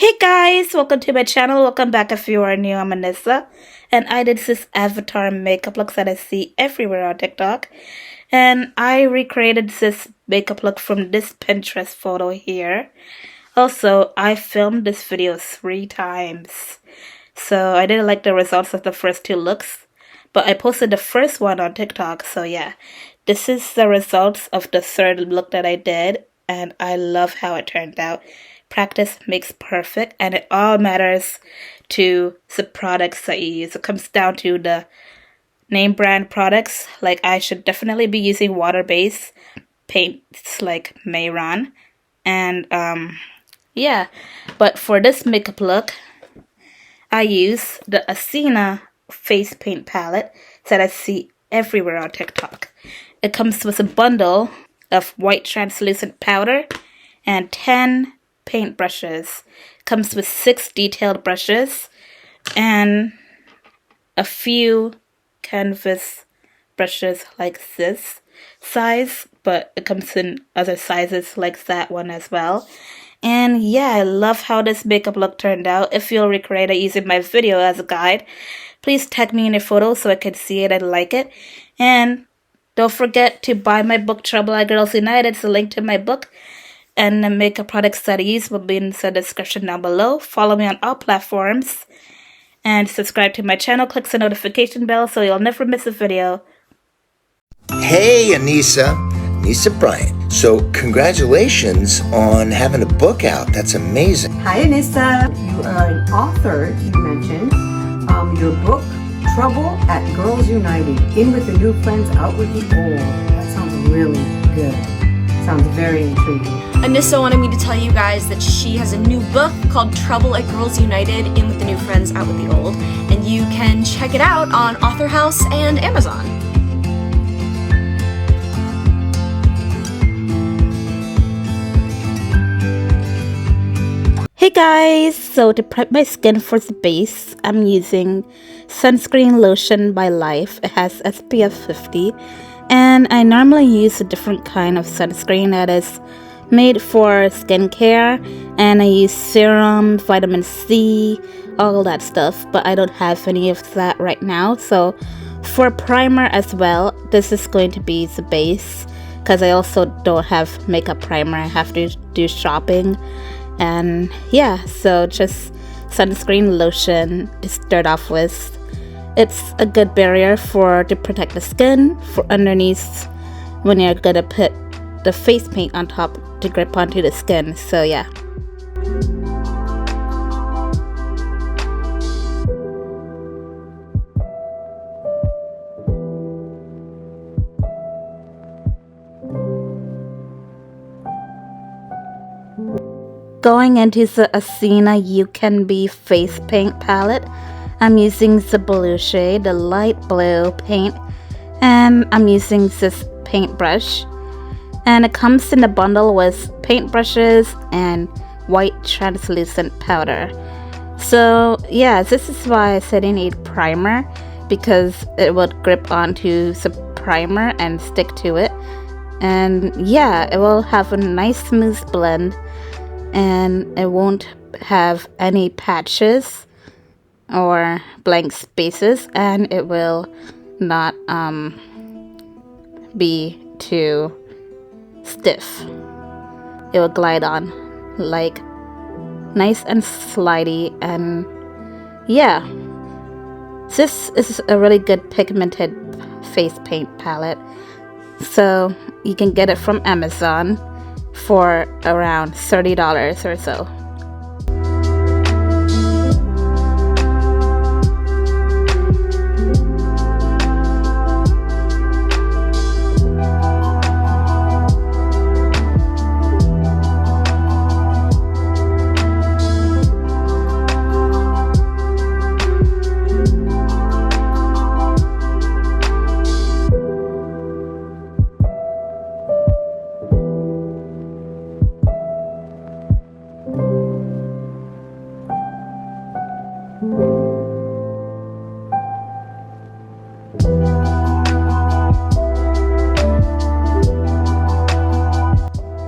Hey guys, welcome to my channel. Welcome back if you are new. I'm Annisa, and I did this avatar makeup look that I see everywhere on TikTok. And I recreated this makeup look from this Pinterest photo here. Also, I filmed this video 3 times. So I didn't like the results of the first 2 looks, but I posted the first one on TikTok. So yeah, this is the results of the 3rd look that I did, and I love how it turned out. Practice makes perfect, and it all matters to the products that you use. It comes down to the name brand products. Like, I should definitely be using water-based paints like Mayron. And yeah, but for this makeup look, I use the Athena face paint palette that I see everywhere on TikTok. It comes with a bundle of white translucent powder and 10 paint brushes. Comes with 6 detailed brushes and a few canvas brushes like this size, but it comes in other sizes like that one as well. And yeah, I love how this makeup look turned out. If you'll recreate it using my video as a guide, please tag me in your photo so I can see it and like it. And don't forget to buy my book, Trouble at Girls United. It's a link to my book. And the makeup products that I use will be in the description down below. Follow me on all platforms. And subscribe to my channel. Click the notification bell so you'll never miss a video. Hey, Annisa Bryan. So congratulations on having a book out. That's amazing. Hi, Annisa. You are an author, you mentioned. Your book, Trouble at Girls United. In with the new friends, out with the old. That sounds really good. Sounds very intriguing. Annisa wanted me to tell you guys that she has a new book called Trouble at Girls United, In with the New Friends, Out with the Old, and you can check it out on Author House and Amazon. Hey guys, so to prep my skin for the base, I'm using Sunscreen Lotion by Life. It has SPF 50, and I normally use a different kind of sunscreen that is made for skincare, and I use serum, vitamin C, all that stuff, but I don't have any of that right now. So for primer as well, this is going to be the base, because I also don't have makeup primer. I have to do shopping. And yeah, so just sunscreen lotion to start off with. It's a good barrier to protect the skin for underneath when you're gonna put the face paint on top to grip onto the skin. So yeah. Going into the Athena You Can Be face paint palette, I'm using the blue shade, the light blue paint, and I'm using this paintbrush. And it comes in a bundle with paintbrushes and white translucent powder. So yeah, this is why I said I need primer, because it would grip onto the primer and stick to it. And yeah, it will have a nice smooth blend, and it won't have any patches or blank spaces, and it will not be too stiff. It will glide on like nice and slidey. And yeah, this is a really good pigmented face paint palette, so you can get it from Amazon for around $30 or so.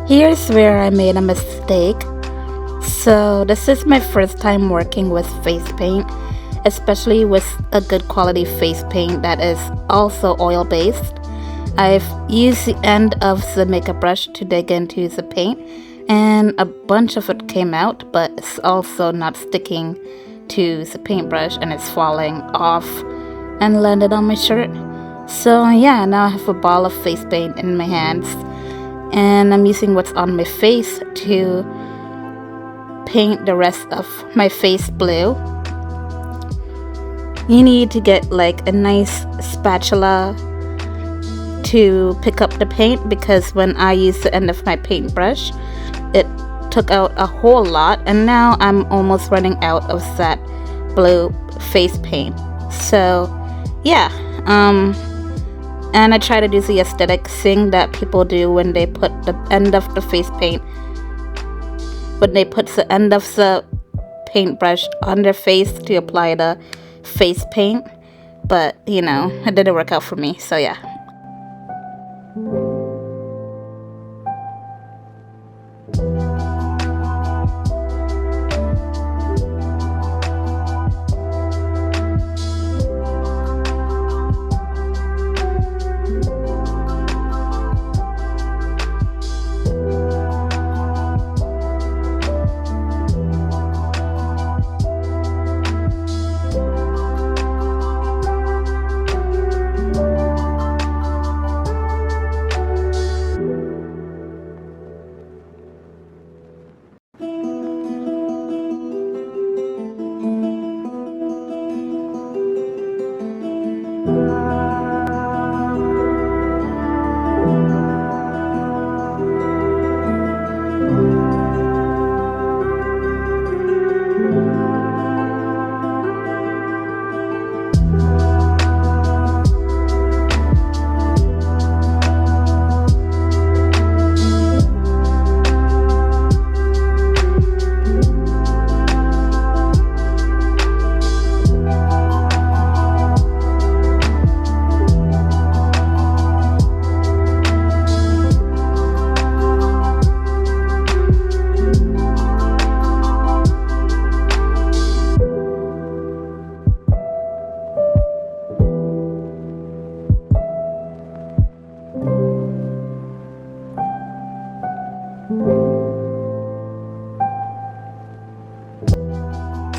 Here's where I made a mistake. So this is my first time working with face paint, especially with a good quality face paint that is also oil based. I've used the end of the makeup brush to dig into the paint, and a bunch of it came out, but it's also not sticking to the paintbrush and it's falling off and landed on my shirt. So yeah, now I have a ball of face paint in my hands, and I'm using what's on my face to paint the rest of my face blue. You need to get like a nice spatula to pick up the paint, because when I used the end of my paintbrush, it took out a whole lot, and now I'm almost running out of that blue face paint. So yeah, and I try to do the aesthetic thing that people do when they put the end of the face paint, when they put the end of the paintbrush on their face to apply the face paint. But you know, it didn't work out for me, so yeah.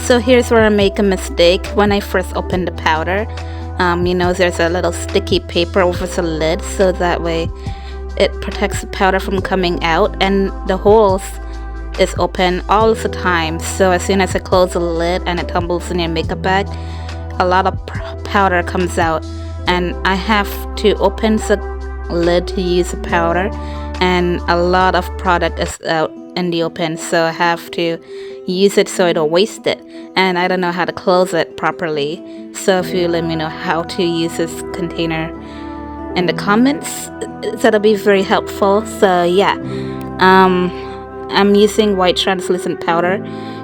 So here's where I make a mistake. When I first open the powder, there's a little sticky paper over the lid, so that way it protects the powder from coming out, and the holes is open all the time. So as soon as I close the lid and it tumbles in your makeup bag, a lot of powder comes out, and I have to open the lid to use the powder, and a lot of product is out in the open, so I have to use it so I don't waste it, and I don't know how to close it properly. So if you let me know how to use this container in the comments, that'll be very helpful. So yeah, I'm using white translucent powder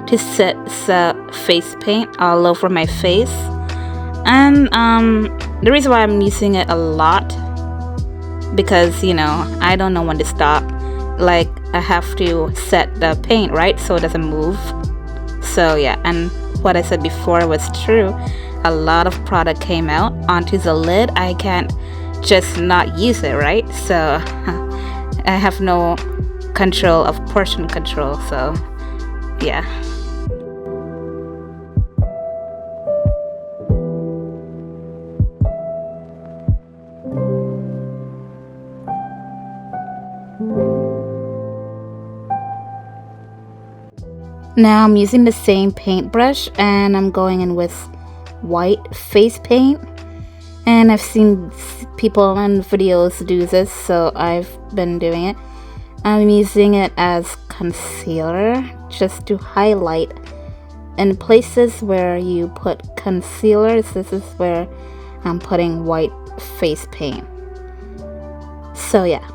to set the face paint all over my face, and the reason why I'm using it a lot, because I don't know when to stop. Like, I have to set the paint right so it doesn't move. So yeah, and what I said before was true. A lot of product came out onto the lid. I can't just not use it, right? So I have no control of portion control, so yeah. Now I'm using the same paintbrush, and I'm going in with white face paint, and I've seen people in videos do this, so I've been doing it. I'm using it as concealer just to highlight in places where you put concealer. This is where I'm putting white face paint. So yeah.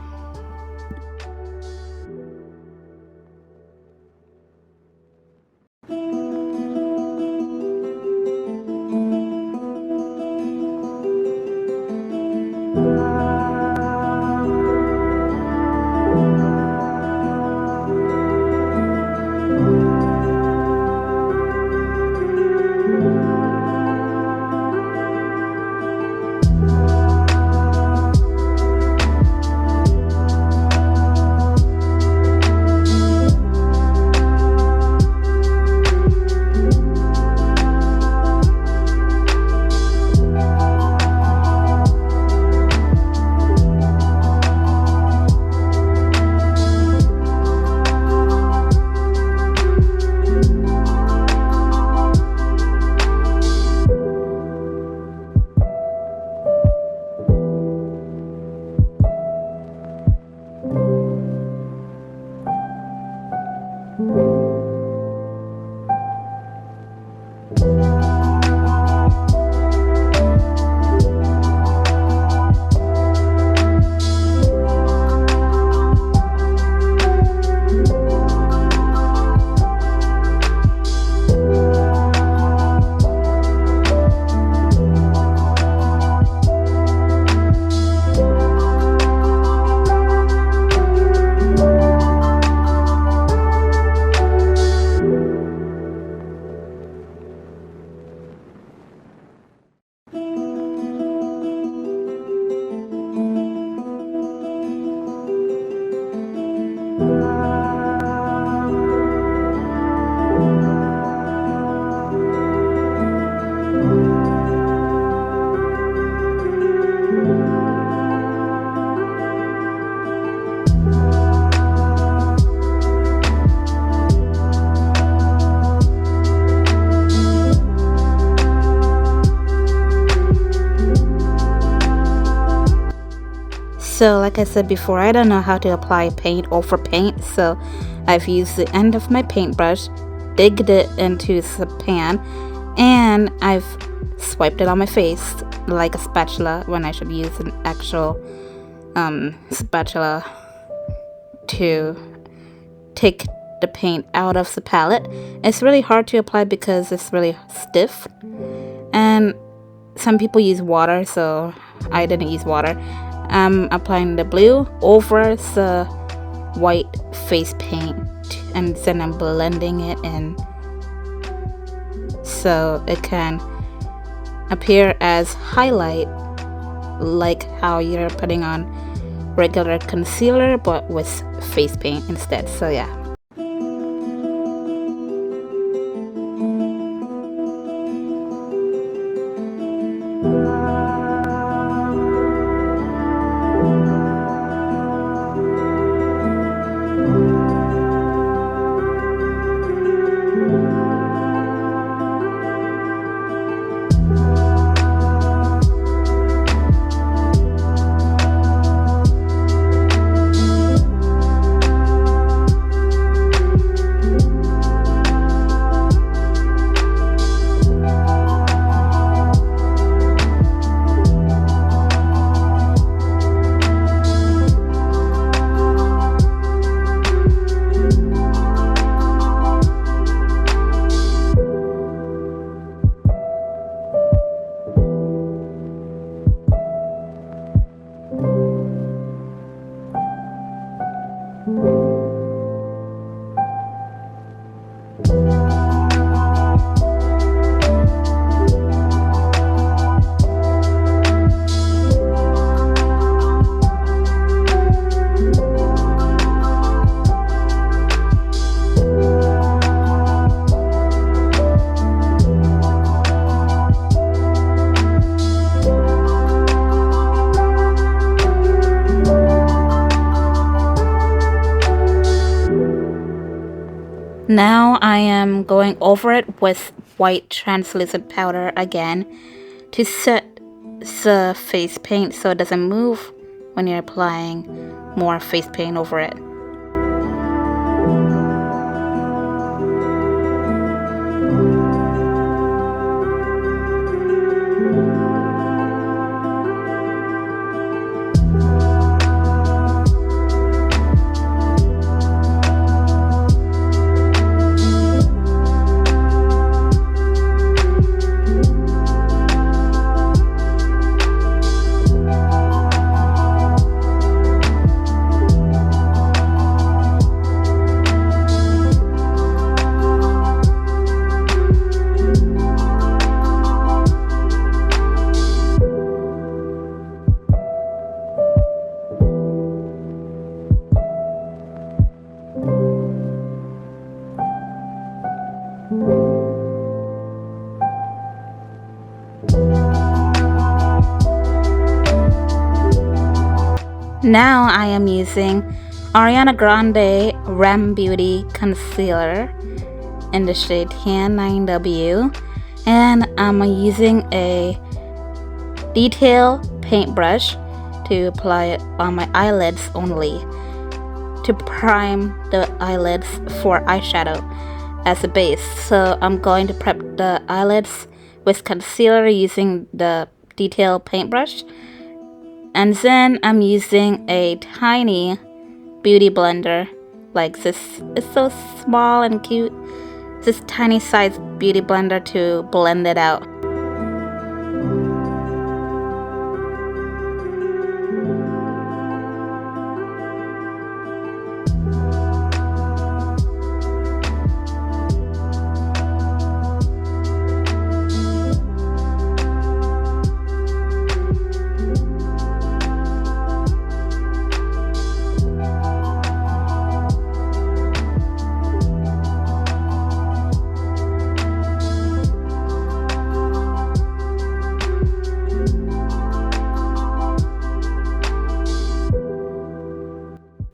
So like I said before, I don't know how to apply paint over paint, so I've used the end of my paintbrush, digged it into the pan, and I've swiped it on my face like a spatula when I should use an actual spatula to take the paint out of the palette. It's really hard to apply because it's really stiff, and some people use water, so I didn't use water. I'm applying the blue over the white face paint, and then I'm blending it in so it can appear as highlight, like how you're putting on regular concealer but with face paint instead. So yeah. Now I am going over it with white translucent powder again to set the face paint so it doesn't move when you're applying more face paint over it. Now I am using Ariana Grande Rem Beauty Concealer in the shade Tan 9W, and I'm using a detail paintbrush to apply it on my eyelids only, to prime the eyelids for eyeshadow as a base. So I'm going to prep the eyelids with concealer using the detail paintbrush, and then I'm using a tiny beauty blender like this. It's so small and cute. This tiny size beauty blender to blend it out.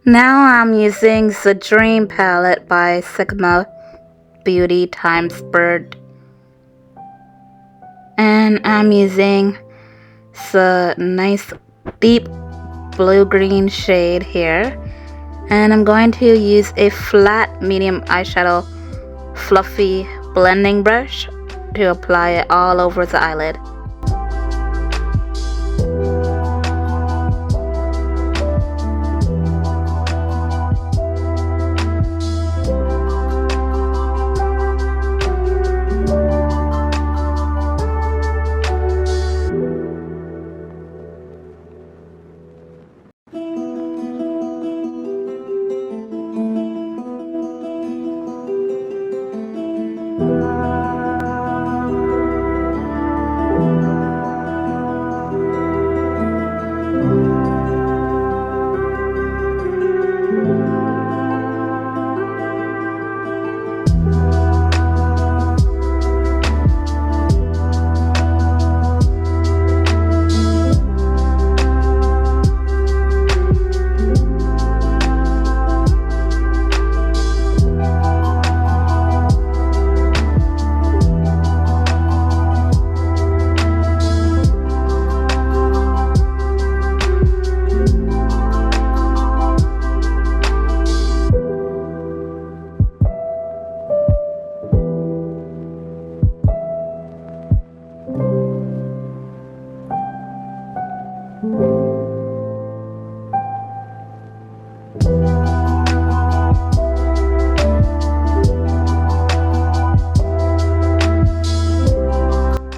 Now I'm using the Dream palette by Sigma Beauty times Bird, and I'm using the nice deep blue-green shade here. And I'm going to use a flat medium eyeshadow fluffy blending brush to apply it all over the eyelid.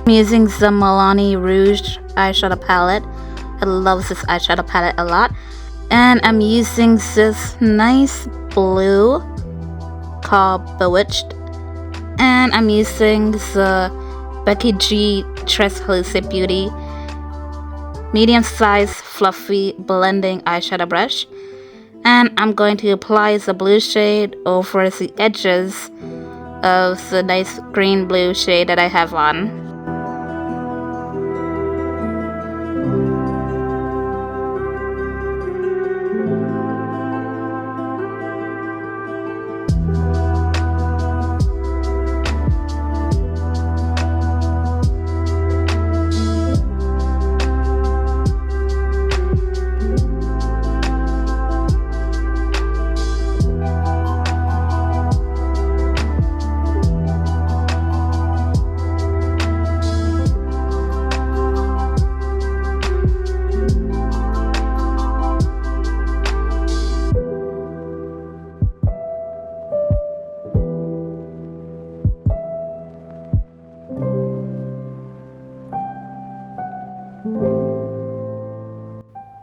I'm using the Milani Rouge eyeshadow palette. I love this eyeshadow palette a lot. And I'm using this nice blue called Bewitched. And I'm using the Becky G Treslucè Beauty medium size fluffy blending eyeshadow brush. And I'm going to apply the blue shade over the edges of the nice green blue shade that I have on.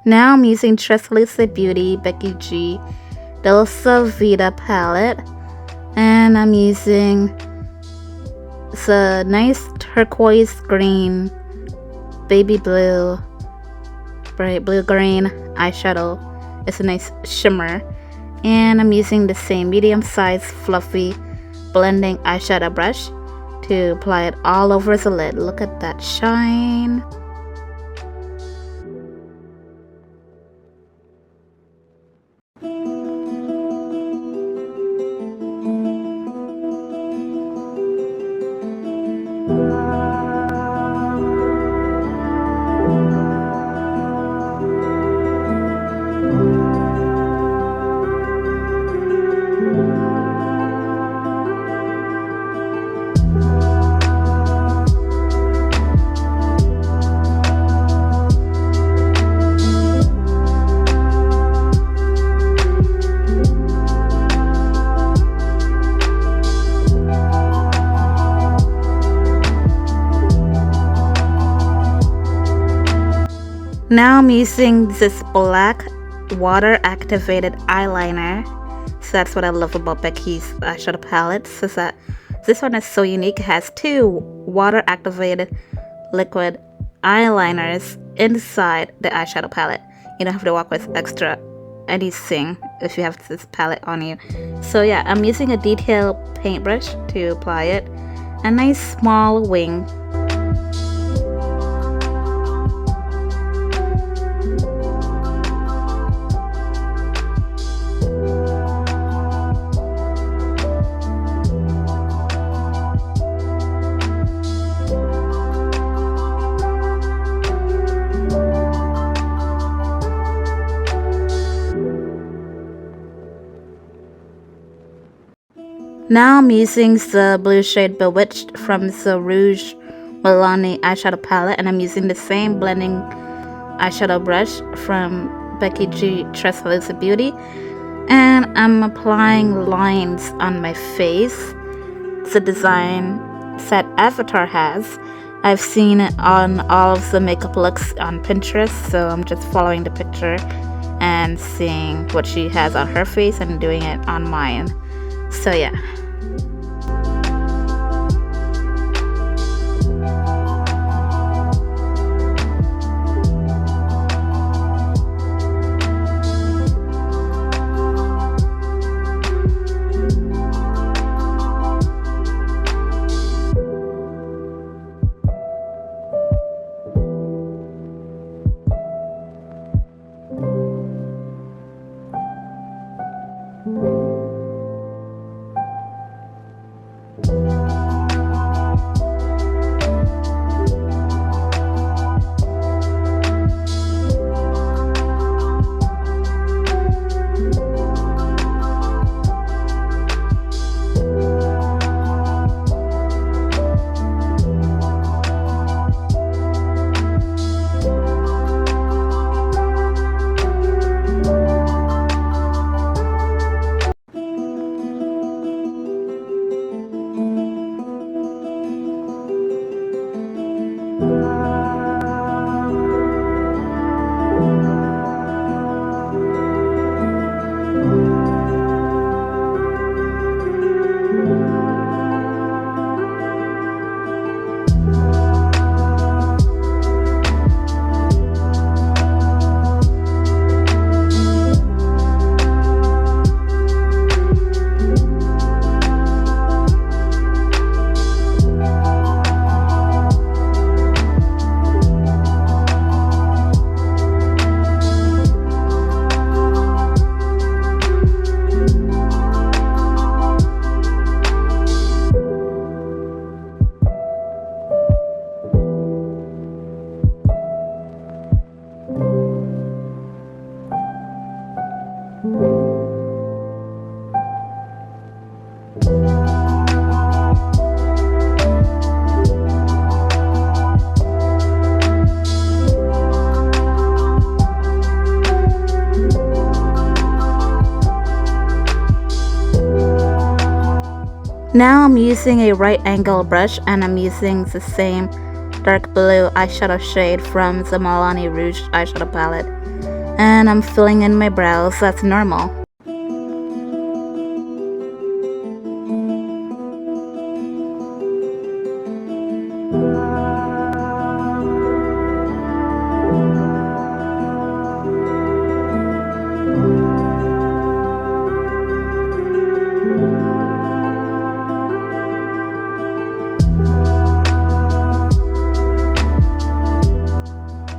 Now I'm using Treslucè Beauty Becky G Dulce Vida palette, and I'm using the nice turquoise green, baby blue, bright blue green eyeshadow. It's a nice shimmer, and I'm using the same medium size fluffy blending eyeshadow brush to apply it all over the lid. Look at that shine. Now I'm using this black water activated eyeliner. So that's what I love about Becky's eyeshadow palettes, is that this one is so unique. It has two water activated liquid eyeliners inside the eyeshadow palette. You don't have to work with extra anything if you have this palette on you. So yeah, I'm using a detail paintbrush to apply it. A nice small wing. Now I'm using the blue shade Bewitched from the Rouge Milani eyeshadow palette, and I'm using the same blending eyeshadow brush from Becky G Treslucè Beauty, and I'm applying lines on my face. It's a design that Avatar has. I've seen it on all of the makeup looks on Pinterest, so I'm just following the picture and seeing what she has on her face and doing it on mine. So yeah. Now I'm using a right angle brush, and I'm using the same dark blue eyeshadow shade from the Milani Rouge eyeshadow palette, and I'm filling in my brows. That's normal.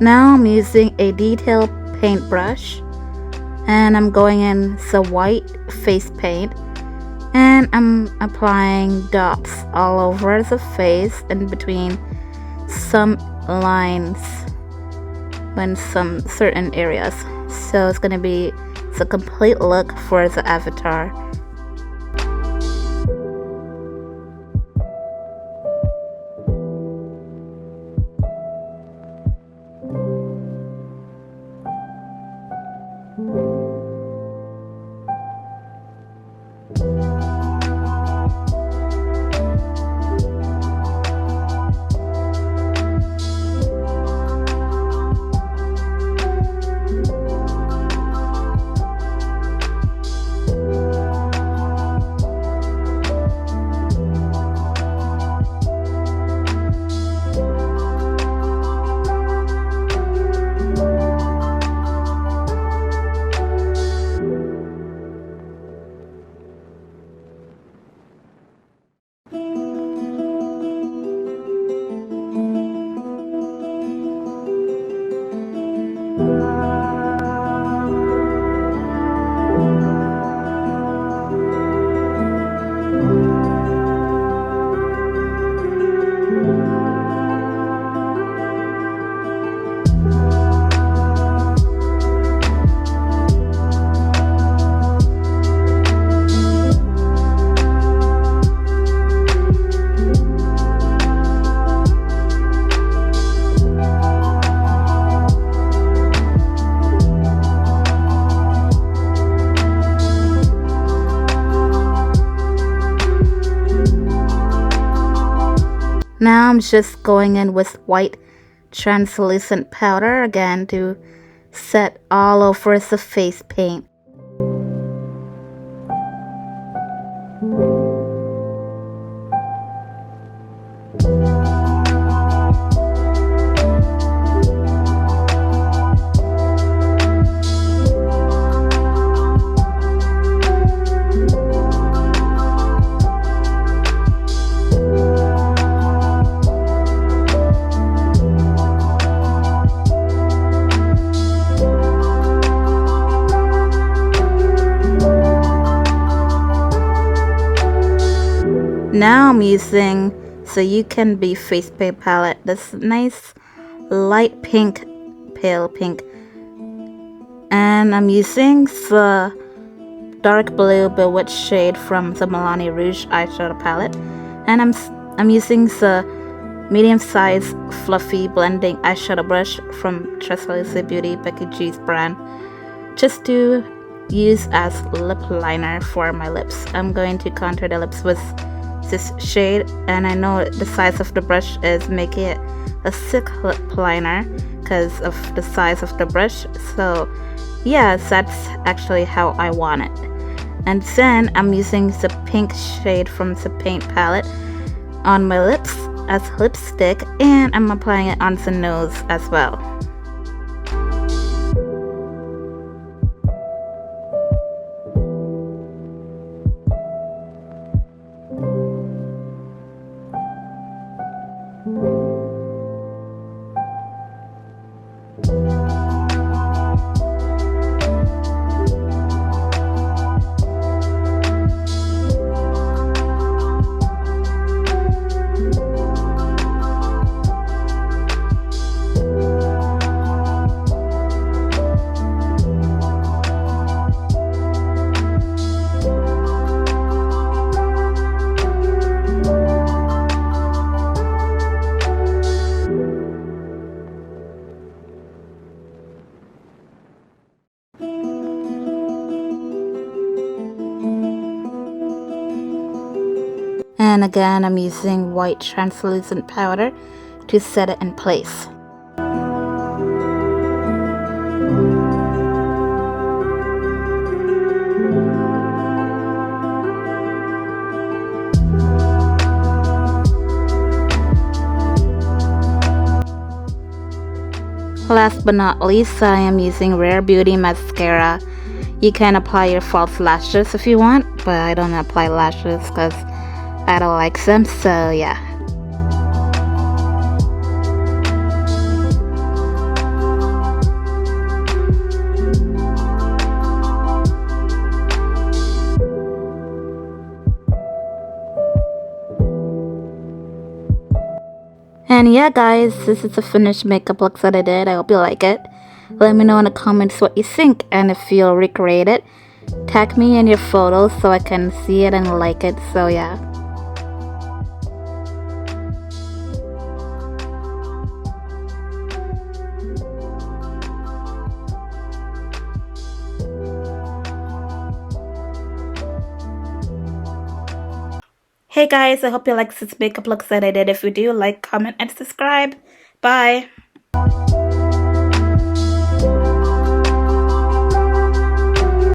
Now I'm using a detail paintbrush, and I'm going in the white face paint, and I'm applying dots all over the face and between some lines in some certain areas. So it's going to be the complete look for the avatar. Now I'm just going in with white translucent powder again to set all over the face paint. Now I'm using the You Can Be face paint palette. This nice light pink, pale pink. And I'm using the dark blue Bewitched shade from the Milani Rouge eyeshadow palette. And I'm using the medium-sized fluffy blending eyeshadow brush from Treslucè Beauty Diaries brand, just to use as lip liner for my lips. I'm going to contour the lips with this shade, and I know the size of the brush is making it a thick lip liner because of the size of the brush. So yeah, that's actually how I want it. And then I'm using the pink shade from the paint palette on my lips as lipstick, and I'm applying it on the nose as well. And again, I'm using white translucent powder to set it in place. Last but not least, I am using Rare Beauty Mascara. You can apply your false lashes if you want, but I don't apply lashes because I don't like them, so yeah. And yeah guys, this is the finished makeup look that I did. I hope you like it. Let me know in the comments what you think, and if you'll recreate it, tag me in your photos so I can see it and like it, so yeah. Hey guys, I hope you like this makeup looks that I did. If you do, like, comment, and subscribe. Bye!